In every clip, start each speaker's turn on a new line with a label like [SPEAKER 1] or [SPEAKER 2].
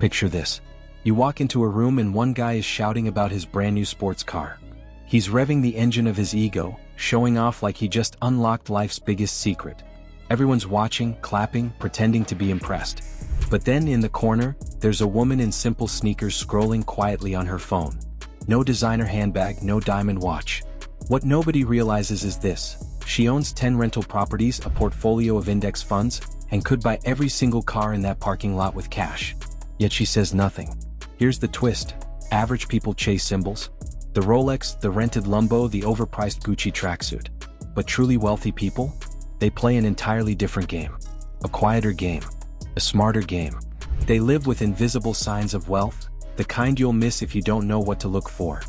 [SPEAKER 1] Picture this. You walk into a room and one guy is shouting about his brand new sports car. He's revving the engine of his ego, showing off like he just unlocked life's biggest secret. Everyone's watching, clapping, pretending to be impressed. But then in the corner, there's a woman in simple sneakers scrolling quietly on her phone. No designer handbag, no diamond watch. What nobody realizes is this: she owns 10 rental properties, a portfolio of index funds, and could buy every single car in that parking lot with cash. Yet she says nothing. Here's the twist: average people chase symbols. The Rolex, the rented Lambo, the overpriced Gucci tracksuit. But truly wealthy people? They play an entirely different game. A quieter game. A smarter game. They live with invisible signs of wealth, the kind you'll miss if you don't know what to look for.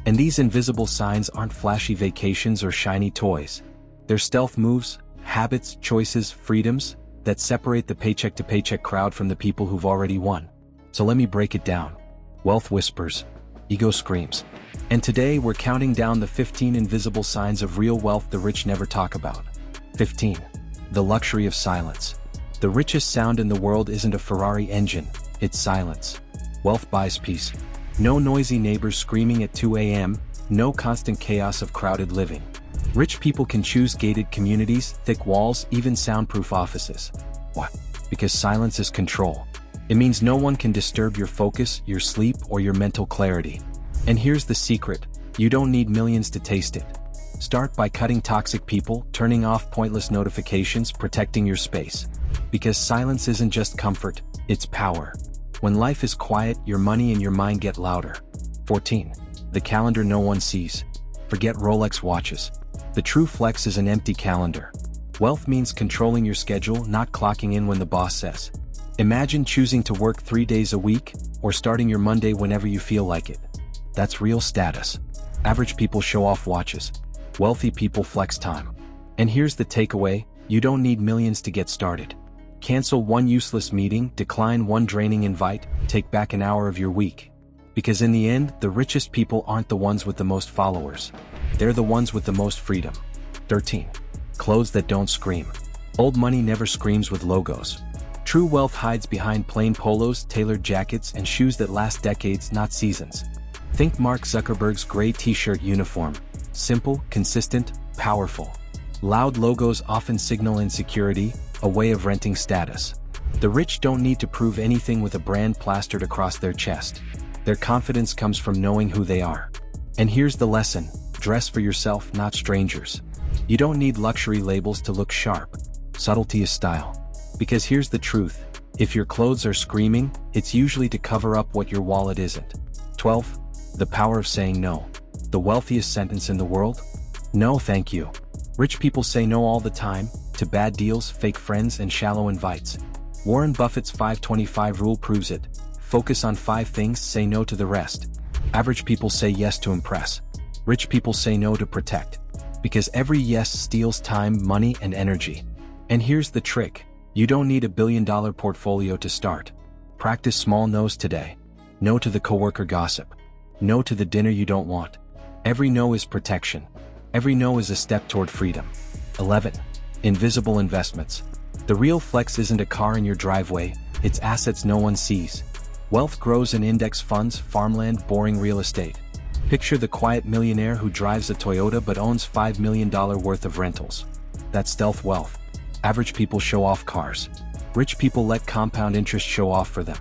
[SPEAKER 1] And these invisible signs aren't flashy vacations or shiny toys. They're stealth moves, habits, choices, freedoms that separate the paycheck-to-paycheck crowd from the people who've already won. So let me break it down. Wealth whispers. Ego screams. And today we're counting down the 15 invisible signs of real wealth the rich never talk about. 15. The luxury of silence. The richest sound in the world isn't a Ferrari engine, it's silence. Wealth buys peace. No noisy neighbors screaming at 2 a.m., no constant chaos of crowded living. Rich people can choose gated communities, thick walls, even soundproof offices. What? Because silence is control. It means no one can disturb your focus, your sleep, or your mental clarity. And here's the secret: you don't need millions to taste it. Start by cutting toxic people, turning off pointless notifications, protecting your space. Because silence isn't just comfort, it's power. When life is quiet, your money and your mind get louder. 14. The calendar no one sees. Forget Rolex watches. The true flex is an empty calendar. Wealth means controlling your schedule, not clocking in when the boss says. Imagine choosing to work 3 days a week, or starting your Monday whenever you feel like it. That's real status. Average people show off watches. Wealthy people flex time. And here's the takeaway: you don't need millions to get started. Cancel one useless meeting, decline one draining invite, take back an hour of your week. Because in the end, the richest people aren't the ones with the most followers. They're the ones with the most freedom. 13. Clothes that don't scream. Old money never screams with logos. True wealth hides behind plain polos, tailored jackets, and shoes that last decades, not seasons. Think Mark Zuckerberg's gray t-shirt uniform. Simple, consistent, powerful. Loud logos often signal insecurity, a way of renting status. The rich don't need to prove anything with a brand plastered across their chest. Their confidence comes from knowing who they are. And here's the lesson: dress for yourself, not strangers. You don't need luxury labels to look sharp. Subtlety is style. Because here's the truth: if your clothes are screaming, it's usually to cover up what your wallet isn't. 12. The power of saying no. The wealthiest sentence in the world? No, thank you. Rich people say no all the time, to bad deals, fake friends, and shallow invites. Warren Buffett's 5-25 rule proves it. Focus on 5 things, say no to the rest. Average people say yes to impress. Rich people say no to protect. Because every yes steals time, money, and energy. And here's the trick: you don't need a billion-dollar portfolio to start. Practice small no's today. No to the coworker gossip. No to the dinner you don't want. Every no is protection. Every no is a step toward freedom. 11. Invisible investments. The real flex isn't a car in your driveway, it's assets no one sees. Wealth grows in index funds, farmland, boring real estate. Picture the quiet millionaire who drives a Toyota but owns $5 million worth of rentals. That's stealth wealth. Average people show off cars. Rich people let compound interest show off for them.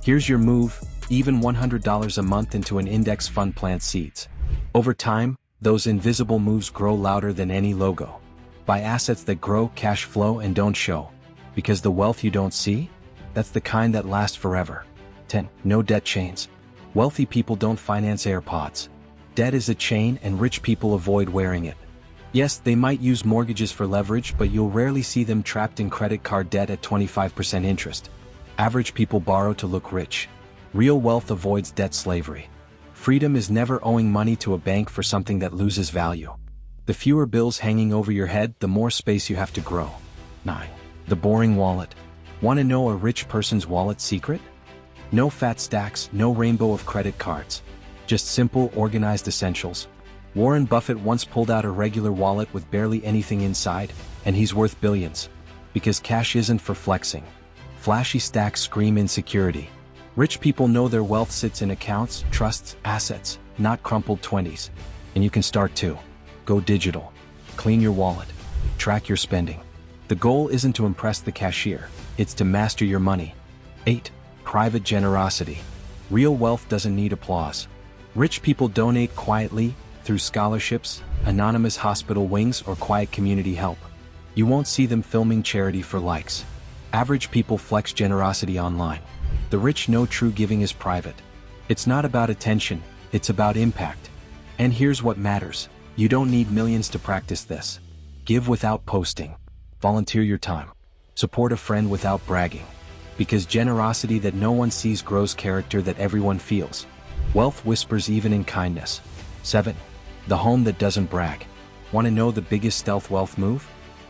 [SPEAKER 1] Here's your move: even $100 a month into an index fund plants seeds. Over time, those invisible moves grow louder than any logo. Buy assets that grow, cash flow, and don't show. Because the wealth you don't see? That's the kind that lasts forever. 10. No debt chains. Wealthy people don't finance AirPods. Debt is a chain, and rich people avoid wearing it. Yes, they might use mortgages for leverage, but you'll rarely see them trapped in credit card debt at 25% interest. Average people borrow to look rich. Real wealth avoids debt slavery. Freedom is never owing money to a bank for something that loses value. The fewer bills hanging over your head, the more space you have to grow. 9. The boring wallet. Want to know a rich person's wallet secret? No fat stacks, no rainbow of credit cards. Just simple, organized essentials. Warren Buffett once pulled out a regular wallet with barely anything inside, and he's worth billions. Because cash isn't for flexing. Flashy stacks scream insecurity. Rich people know their wealth sits in accounts, trusts, assets, not crumpled 20s. And you can start too. Go digital. Clean your wallet. Track your spending. The goal isn't to impress the cashier, it's to master your money. 8. Private generosity. Real wealth doesn't need applause. Rich people donate quietly, through scholarships, anonymous hospital wings, or quiet community help. You won't see them filming charity for likes. Average people flex generosity online. The rich know true giving is private. It's not about attention, it's about impact. And here's what matters. You don't need millions to practice this. Give without posting. Volunteer your time. Support a friend without bragging. Because generosity that no one sees grows character that everyone feels. Wealth whispers even in kindness. 7. The home that doesn't brag. Want to know the biggest stealth wealth move?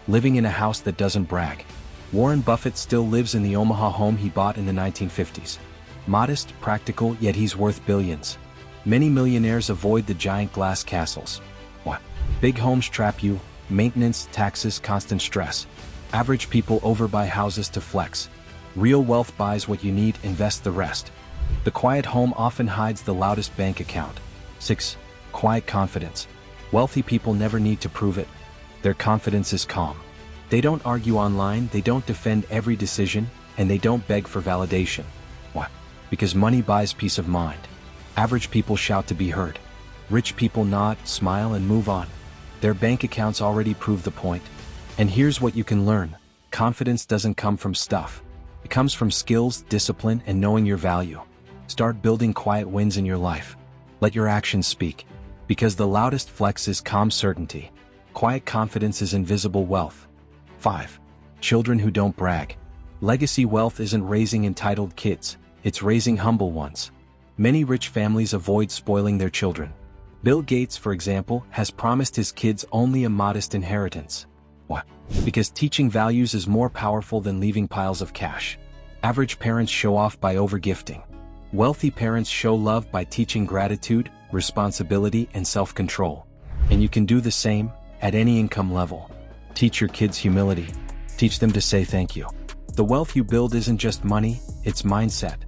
[SPEAKER 1] Living in a house that doesn't brag. Warren Buffett still lives in the Omaha home he bought in the 1950s. Modest, practical, yet he's worth billions. Many millionaires avoid the giant glass castles. What? Big homes trap you, maintenance, taxes, constant stress. Average people overbuy houses to flex. Real wealth buys what you need, invest the rest. The quiet home often hides the loudest bank account. 6. Quiet confidence. Wealthy people never need to prove it. Their confidence is calm. They don't argue online, they don't defend every decision, and they don't beg for validation. What? Because money buys peace of mind. Average people shout to be heard. Rich people nod, smile, and move on. Their bank accounts already prove the point. And here's what you can learn. Confidence doesn't come from stuff. It comes from skills, discipline, and knowing your value. Start building quiet wins in your life. Let your actions speak. Because the loudest flex is calm certainty. Quiet confidence is invisible wealth. 5. Children who don't brag. Legacy wealth isn't raising entitled kids, it's raising humble ones. Many rich families avoid spoiling their children. Bill Gates, for example, has promised his kids only a modest inheritance. What? Because teaching values is more powerful than leaving piles of cash. Average parents show off by overgifting. Wealthy parents show love by teaching gratitude, responsibility, and self-control. And you can do the same, at any income level. Teach your kids humility. Teach them to say thank you. The wealth you build isn't just money, it's mindset.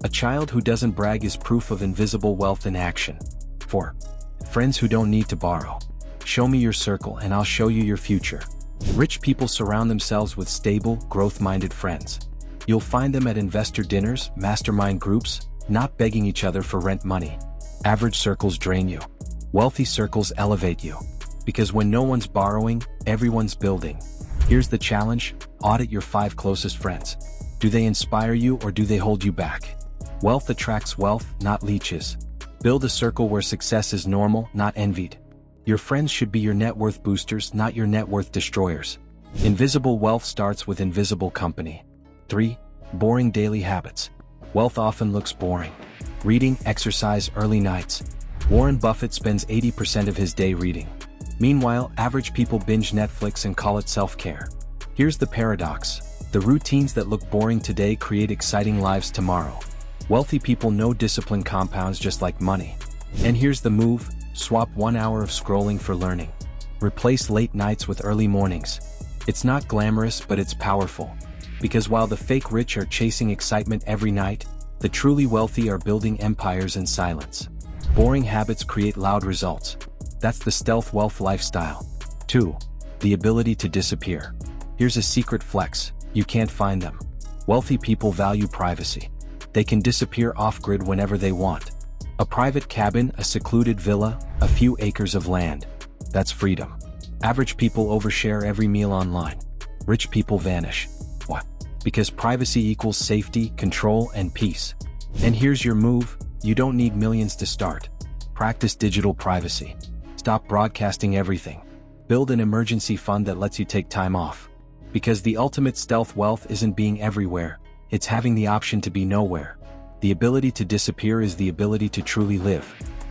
[SPEAKER 1] A child who doesn't brag is proof of invisible wealth in action. 4. Friends who don't need to borrow. Show me your circle and I'll show you your future. Rich people surround themselves with stable, growth-minded friends. You'll find them at investor dinners, mastermind groups, not begging each other for rent money. Average circles drain you. Wealthy circles elevate you. Because when no one's borrowing, everyone's building. Here's the challenge: audit your 5 closest friends. Do they inspire you or do they hold you back? Wealth attracts wealth, not leeches. Build a circle where success is normal, not envied. Your friends should be your net worth boosters, not your net worth destroyers. Invisible wealth starts with invisible company. 3. Boring daily habits. Wealth often looks boring. Reading, exercise, early nights. Warren Buffett spends 80% of his day reading. Meanwhile, average people binge Netflix and call it self-care. Here's the paradox. The routines that look boring today create exciting lives tomorrow. Wealthy people know discipline compounds just like money. And here's the move: swap 1 hour of scrolling for learning. Replace late nights with early mornings. It's not glamorous, but it's powerful. Because while the fake rich are chasing excitement every night, the truly wealthy are building empires in silence. Boring habits create loud results. That's the stealth wealth lifestyle. 2. The ability to disappear. Here's a secret flex: you can't find them. Wealthy people value privacy. They can disappear off-grid whenever they want. A private cabin, a secluded villa, a few acres of land. That's freedom. Average people overshare every meal online. Rich people vanish. What? Because privacy equals safety, control, and peace. And here's your move: you don't need millions to start. Practice digital privacy. Stop broadcasting everything. Build an emergency fund that lets you take time off. Because the ultimate stealth wealth isn't being everywhere, it's having the option to be nowhere. The ability to disappear is the ability to truly live.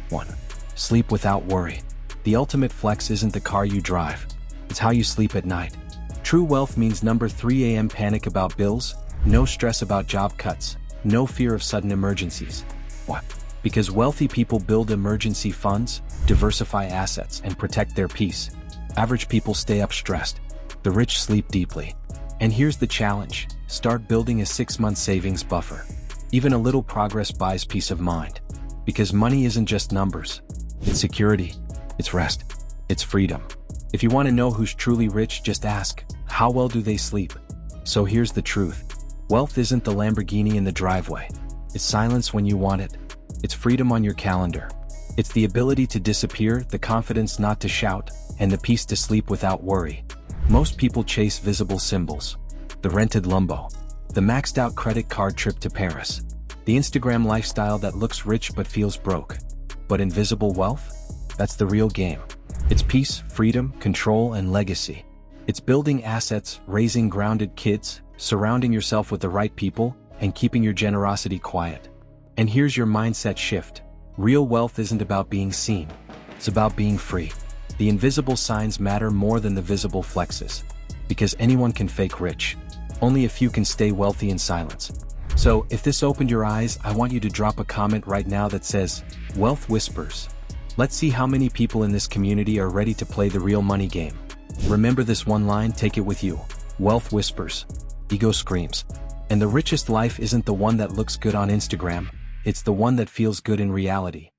[SPEAKER 1] 1. Sleep without worry. The ultimate flex isn't the car you drive, it's how you sleep at night. True wealth means number 3 a.m. panic about bills, no stress about job cuts, no fear of sudden emergencies. What? Because wealthy people build emergency funds, diversify assets, and protect their peace. Average people stay up stressed. The rich sleep deeply. And here's the challenge: start building a 6-month savings buffer. Even a little progress buys peace of mind. Because money isn't just numbers. It's security. It's rest. It's freedom. If you want to know who's truly rich, just ask, how well do they sleep? So here's the truth. Wealth isn't the Lamborghini in the driveway. It's silence when you want it. It's freedom on your calendar. It's the ability to disappear, the confidence not to shout, and the peace to sleep without worry. Most people chase visible symbols. The rented Lambo. The maxed out credit card trip to Paris. The Instagram lifestyle that looks rich but feels broke. But invisible wealth? That's the real game. It's peace, freedom, control, and legacy. It's building assets, raising grounded kids, surrounding yourself with the right people, and keeping your generosity quiet. And here's your mindset shift. Real wealth isn't about being seen. It's about being free. The invisible signs matter more than the visible flexes. Because anyone can fake rich. Only a few can stay wealthy in silence. So, if this opened your eyes, I want you to drop a comment right now that says, Wealth Whispers. Let's see how many people in this community are ready to play the real money game. Remember this one line, take it with you. Wealth whispers. Ego screams. And the richest life isn't the one that looks good on Instagram, it's the one that feels good in reality.